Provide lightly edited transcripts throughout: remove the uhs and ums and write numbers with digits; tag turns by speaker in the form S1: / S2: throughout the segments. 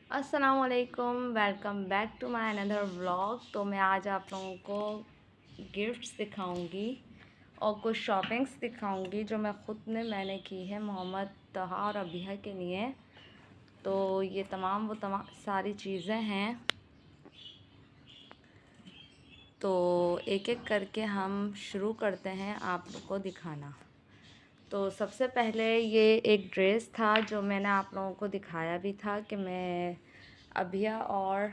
S1: अस्सलामुअलैकुम, welcome back to my another vlog. तो मैं आज आप लोगों को गिफ्ट्स दिखाऊंगी और कुछ शॉपिंग्स दिखाऊंगी जो मैं ख़ुद ने मैंने की है मोहम्मद तहा और अबिहा के लिए। तो ये तमाम सारी चीज़ें हैं, तो एक एक करके हम शुरू करते हैं आप लोग को दिखाना। तो सबसे पहले ये एक ड्रेस था जो मैंने आप लोगों को दिखाया भी था कि मैं अभिया और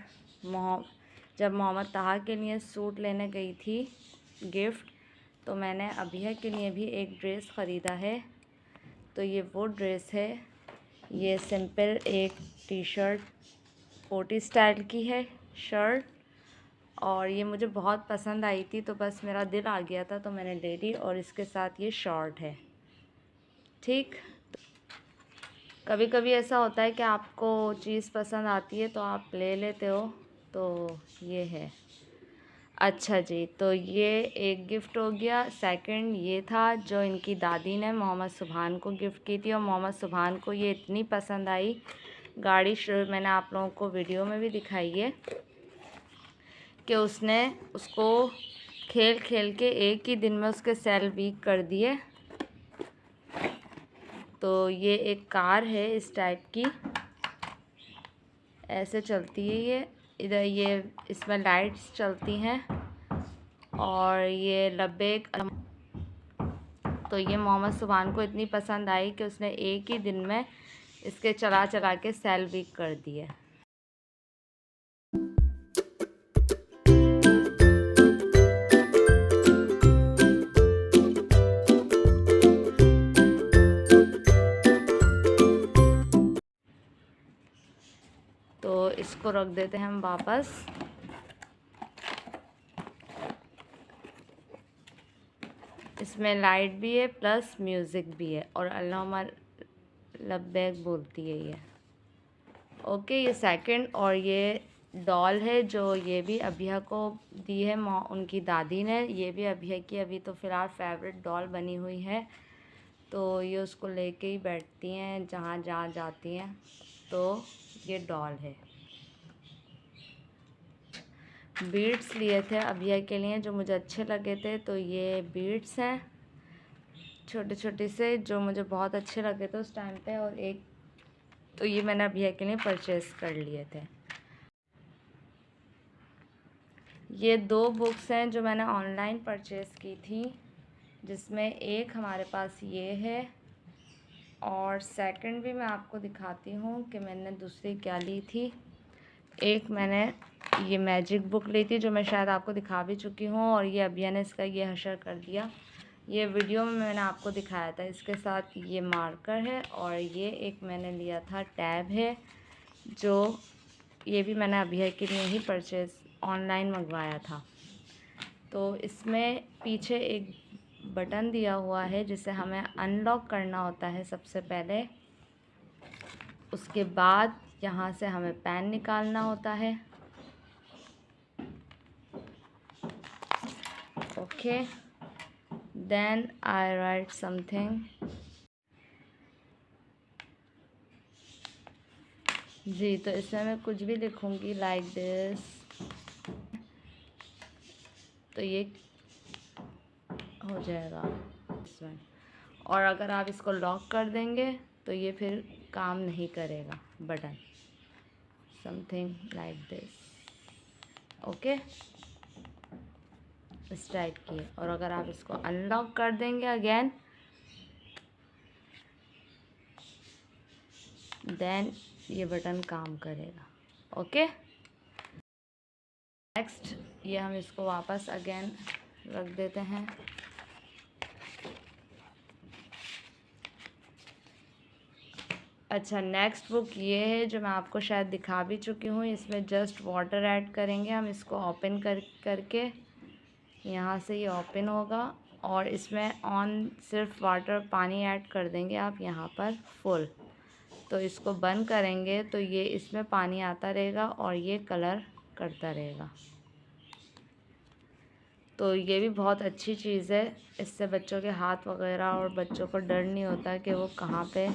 S1: जब मोहम्मद ताहा के लिए सूट लेने गई थी गिफ्ट, तो मैंने अभिया के लिए भी एक ड्रेस ख़रीदा है। तो ये वो ड्रेस है, ये सिंपल एक टी शर्ट कोटी स्टाइल की है शर्ट, और ये मुझे बहुत पसंद आई थी तो बस मेरा दिल आ गया था तो मैंने ले ली। और इसके साथ ये शॉर्ट है। ठीक, कभी कभी ऐसा होता है कि आपको चीज़ पसंद आती है तो आप ले लेते हो। तो ये है। अच्छा जी, तो ये एक गिफ्ट हो गया। सेकंड ये था जो इनकी दादी ने मोहम्मद सुभान को गिफ्ट की थी, और मोहम्मद सुभान को ये इतनी पसंद आई गाड़ी, मैंने आप लोगों को वीडियो में भी दिखाई है कि उसने उसको खेल खेल के एक ही दिन में उसके सेल वीक कर दिए। तो ये एक कार है इस टाइप की, ऐसे चलती है ये। इधर ये इसमें लाइट्स चलती हैं और ये लब्बैक। तो ये मोहम्मद सुभान को इतनी पसंद आई कि उसने एक ही दिन में इसके चला चला के सेल वीक कर दिए। तो इसको रख देते हैं हम वापस। इसमें लाइट भी है प्लस म्यूज़िक भी है और अल्लाहुम्मा लब्बैक बोलती है ये। ओके, ये सेकंड। और ये डॉल है जो ये भी अभिया को दी है उनकी दादी ने। ये भी अभिया की अभी तो फ़िलहाल फेवरेट डॉल बनी हुई है, तो ये उसको लेके ही बैठती हैं जहाँ जहाँ जाती हैं। तो ये डॉल है। बीड्स लिए थे अभिया के लिए जो मुझे अच्छे लगे थे, तो ये बीड्स हैं छोटे छोटे से जो मुझे बहुत अच्छे लगे थे उस टाइम पे। और एक तो ये मैंने अभिया के लिए परचेज़ कर लिए थे। ये 2 बुक्स हैं जो मैंने ऑनलाइन परचेज़ की थी, जिसमें एक हमारे पास ये है और सेकंड भी मैं आपको दिखाती हूँ कि मैंने दूसरी क्या ली थी। एक मैंने ये मैजिक बुक ली थी जो मैं शायद आपको दिखा भी चुकी हूँ, और ये अभिया ने इसका ये हशर कर दिया। ये वीडियो में मैंने आपको दिखाया था। इसके साथ ये मार्कर है, और ये एक मैंने लिया था टैब है जो ये भी मैंने अभिया के लिए ही परचेज़ ऑनलाइन मंगवाया था। तो इसमें पीछे एक बटन दिया हुआ है जिसे हमें अनलॉक करना होता है सबसे पहले। उसके बाद यहाँ से हमें पेन निकालना होता है। Okay, then I write something. जी, तो इसमें मैं कुछ भी लिखूँगी लाइक दिस। तो ये हो जाएगा इसमें, और अगर आप इसको लॉक कर देंगे तो ये फिर काम नहीं करेगा button, something like this. Okay, इस टाइप की है। और अगर आप इसको अनलॉक कर देंगे अगेन, देन ये बटन काम करेगा। ओके, नेक्स्ट ये हम इसको वापस अगेन रख देते हैं। अच्छा, नेक्स्ट बुक ये है जो मैं आपको शायद दिखा भी चुकी हूँ। इसमें जस्ट वाटर ऐड करेंगे हम। इसको ओपन करके यहाँ से ये ओपन होगा, और इसमें ऑन सिर्फ वाटर पानी ऐड कर देंगे आप यहाँ पर फुल। तो इसको बंद करेंगे तो ये इसमें पानी आता रहेगा और ये कलर करता रहेगा। तो ये भी बहुत अच्छी चीज़ है। इससे बच्चों के हाथ वगैरह और बच्चों को डर नहीं होता कि वो कहाँ पे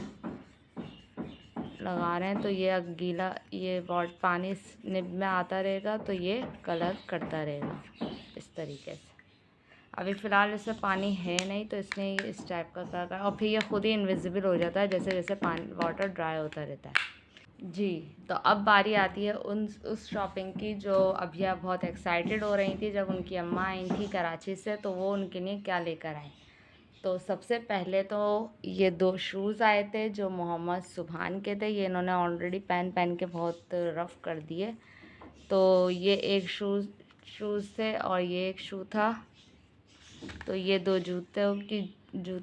S1: लगा रहे हैं तो ये गीला ये पानी निब में आता रहेगा तो ये कलर करता रहेगा इस तरीके से। अभी फ़िलहाल इसमें पानी है नहीं तो इसने इस टाइप का कलर और फिर ये खुद ही इनविजिबल हो जाता है जैसे जैसे पानी वाटर ड्राई होता रहता है। जी, तो अब बारी आती है उस शॉपिंग की जो अभिया बहुत एक्साइटेड हो रही थी जब उनकी अम्मा आई थी कराची से, तो वो उनके लिए क्या लेकर आए। तो सबसे पहले तो ये 2 शूज़ आए थे जो मोहम्मद सुभान के थे। ये इन्होंने ऑलरेडी पहन के बहुत रफ़ कर दिए। तो ये एक शूज़ थे और ये एक शू था। तो ये 2 जूतों की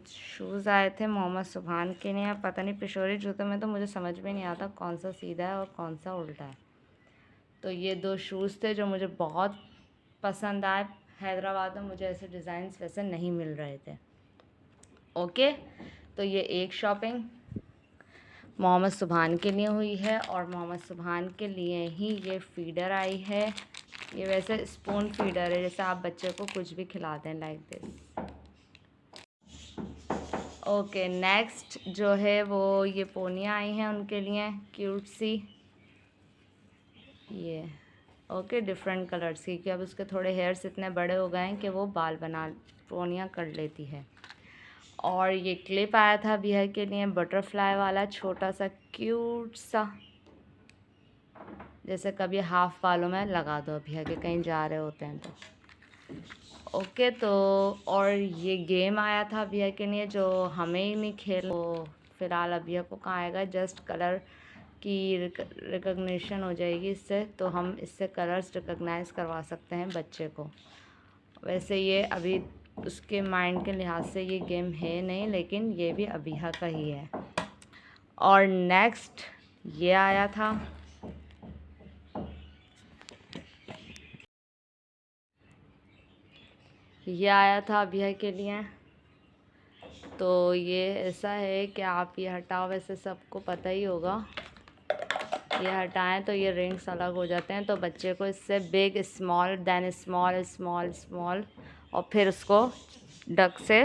S1: शूज़ आए थे मोहम्मद सुभान के लिए। पता नहीं पिशोरी जूतों में तो मुझे समझ में नहीं आता कौन सा सीधा है और कौन सा उल्टा है। तो ये 2 शूज़ थे जो मुझे बहुत पसंद आए। हैदराबाद में मुझे ऐसे डिज़ाइंस वैसे नहीं मिल रहे थे। ओके, तो ये एक शॉपिंग मोहम्मद सुभान के लिए हुई है और मोहम्मद सुभान के लिए ही ये फ़ीडर आई है। ये वैसे स्पून फ़ीडर है, जैसे आप बच्चे को कुछ भी खिलाते हैं लाइक दिस। ओके, नेक्स्ट जो है वो ये पोनियाँ आई हैं उनके लिए क्यूट सी, ये ओके डिफरेंट कलर्स की, क्योंकि अब उसके थोड़े हेयर्स इतने बड़े हो गए हैं कि वो बाल पोनियाँ कर लेती है। और ये क्लिप आया था बिया के लिए बटरफ्लाई वाला, छोटा सा क्यूट सा, जैसे कभी हाफ बालों में लगा दो बिया के कहीं जा रहे होते हैं तो। ओके, तो और ये गेम आया था बिया के लिए जो हमें ही नहीं खेल, तो फ़िलहाल अभिया को कहाँ आएगा, जस्ट कलर की रिकग्निशन हो जाएगी इससे, तो हम इससे कलर्स रिकग्नाइज़ करवा सकते हैं बच्चे को। वैसे ये अभी उसके माइंड के लिहाज से ये गेम है नहीं, लेकिन ये भी अभिया का ही है। और नेक्स्ट ये आया था, ये आया था अभिया के लिए। तो ये ऐसा है कि आप ये हटाओ, वैसे सबको पता ही होगा, ये हटाएं तो ये रिंग्स अलग हो जाते हैं। तो बच्चे को इससे big small then small small small और फिर उसको डक से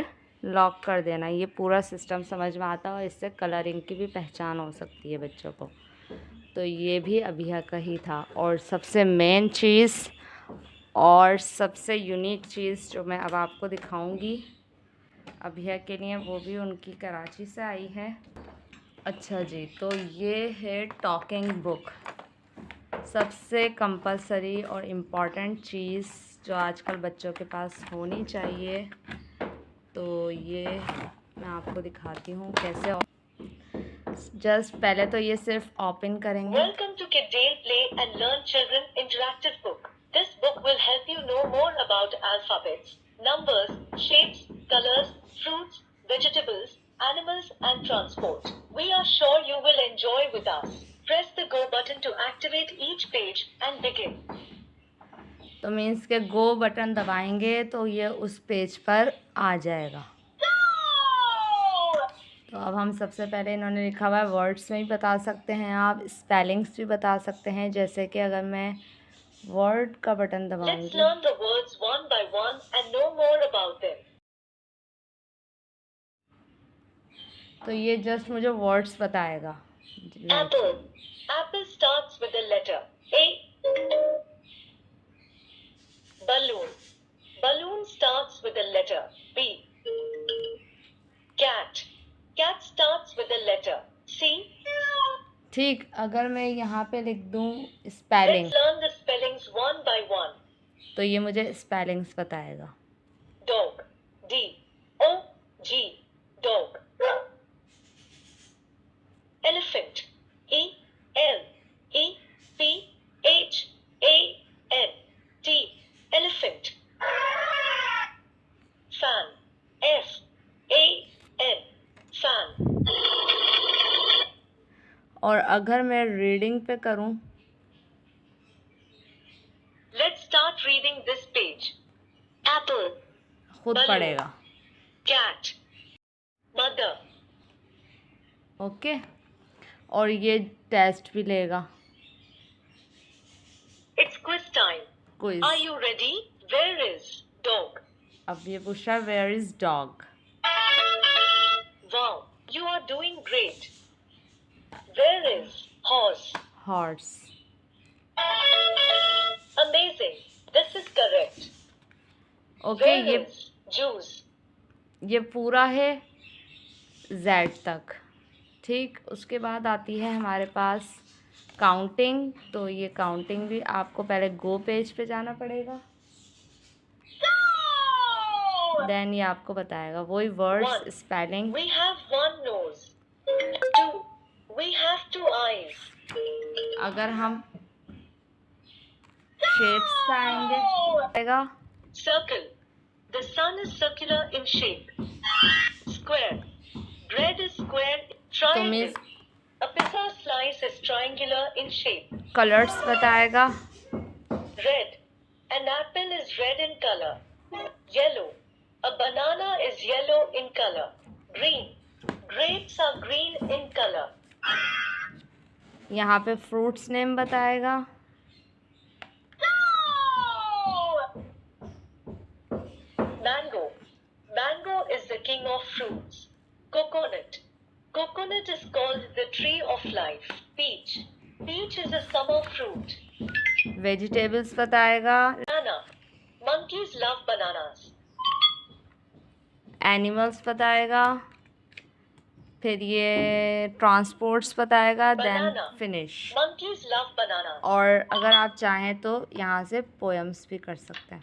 S1: लॉक कर देना। ये पूरा सिस्टम समझ में आता है और इससे कलरिंग की भी पहचान हो सकती है बच्चों को। तो ये भी अभिया का ही था। और सबसे मेन चीज़ और सबसे यूनिक चीज़ जो मैं अब आपको दिखाऊंगी अभिया के लिए, वो भी उनकी कराची से आई है। अच्छा जी, तो ये है टॉकिंग बुक, सबसे कंपलसरी और इम्पॉर्टेंट चीज़ जो आजकल बच्चों के पास होनी चाहिए। तो ये मैं आपको दिखाती हूँ कैसे। जस्ट पहले तो ये सिर्फ ओपन करेंगे।
S2: Welcome to Kiddale Play and Learn Children Interactive Book. This book will help you know more about alphabets, numbers, shapes, colors, fruits, vegetables, animals and transport. We are sure you will enjoy with us. Press the go button to activate each page and begin.
S1: तो means के गो button दबाएंगे तो ये उस page पर आ जाएगा। तो अब हम सबसे पहले इन्होंने लिखा हुआ है, वर्ड्स में भी बता सकते हैं आप, स्पेलिंग्स भी बता सकते हैं। जैसे कि अगर मैं वर्ड का button दबाऊंगी,
S2: Let's learn the words one by one and know more about them.
S1: तो ये जस्ट मुझे वर्ड्स बताएगा।
S2: Apple. Apple starts with the letter A. Balloon. Balloon starts with the letter B. Cat. Cat starts with the letter C.
S1: ठीक, अगर मैं यहाँ पे लिख दूँ spelling,
S2: Let's learn the spellings one by one.
S1: तो ये मुझे स्पेलिंग्स बताएगा।
S2: Dog. D. O. G. Dog. Elephant. E. L. E. P. H. A. N. T. Elephant. Fan. F. A. N. Fan.
S1: और अगर मैं रीडिंग पे करूँ,
S2: Let's start reading this page. Apple.
S1: खुद
S2: Balloon.
S1: पढ़ेगा।
S2: Cat. Mother.
S1: ओके, और ये test भी लेगा।
S2: It's quiz time.
S1: Quiz.
S2: Are you ready? Where is dog?
S1: अब ये पूछ रहा है where is dog.
S2: Wow, you are doing great. Where is horse?
S1: Horse.
S2: Amazing. This is correct.
S1: Okay,
S2: Where is juice?
S1: ये पूरा है Z तक, ठीक। उसके बाद आती है हमारे पास काउंटिंग। तो ये काउंटिंग भी आपको पहले गो पेज पे जाना पड़ेगा, देन ये आपको बताएगा वही words, spelling.
S2: We have one nose. 2. We have 2 eyes.
S1: अगर हम शेप्स पे आएंगे,
S2: Circle. The sun is circular in shape. Square. Bread is square. Triangle.
S1: Means
S2: A pizza slice is triangular in shape.
S1: Colours बताएगा।
S2: Red. An apple is red in color. Yellow. A banana is yellow in color. Green. Grapes are green in color.
S1: यहाँ पे fruits name बताएगा।
S2: Mango. Mango is the king of fruits. Coconut. Coconut is called the tree of life. Peach. Peach is a summer fruit.
S1: Vegetables बताएगा।
S2: Banana. Monkeys love bananas.
S1: Animals बताएगा। फिर ये transports बताएगा, then
S2: Banana.
S1: Finish.
S2: Monkeys love bananas.
S1: और अगर आप चाहें तो यहाँ से पोएम्स भी कर सकते हैं।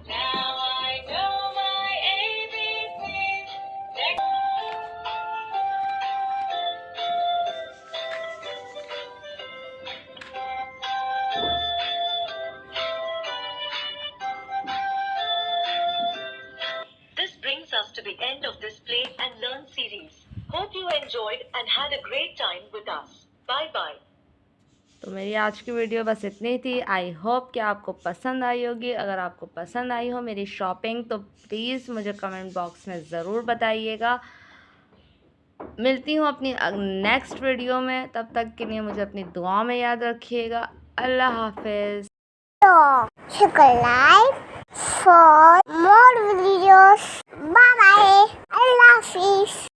S2: Now I know my ABCs. This brings us to the end of this Play and Learn series. Hope you enjoyed and had a great time with us. Bye bye.
S1: तो मेरी आज की वीडियो बस इतनी थी। आई होप कि आपको पसंद आई होगी। अगर आपको पसंद आई हो मेरी शॉपिंग तो प्लीज़ मुझे कमेंट बॉक्स में ज़रूर बताइएगा। मिलती हूँ अपनी नेक्स्ट वीडियो में, तब तक के लिए मुझे अपनी दुआ में याद रखिएगा। अल्लाह हाफिज़।
S3: Subscribe for more videos. Bye bye. Allah Hafiz.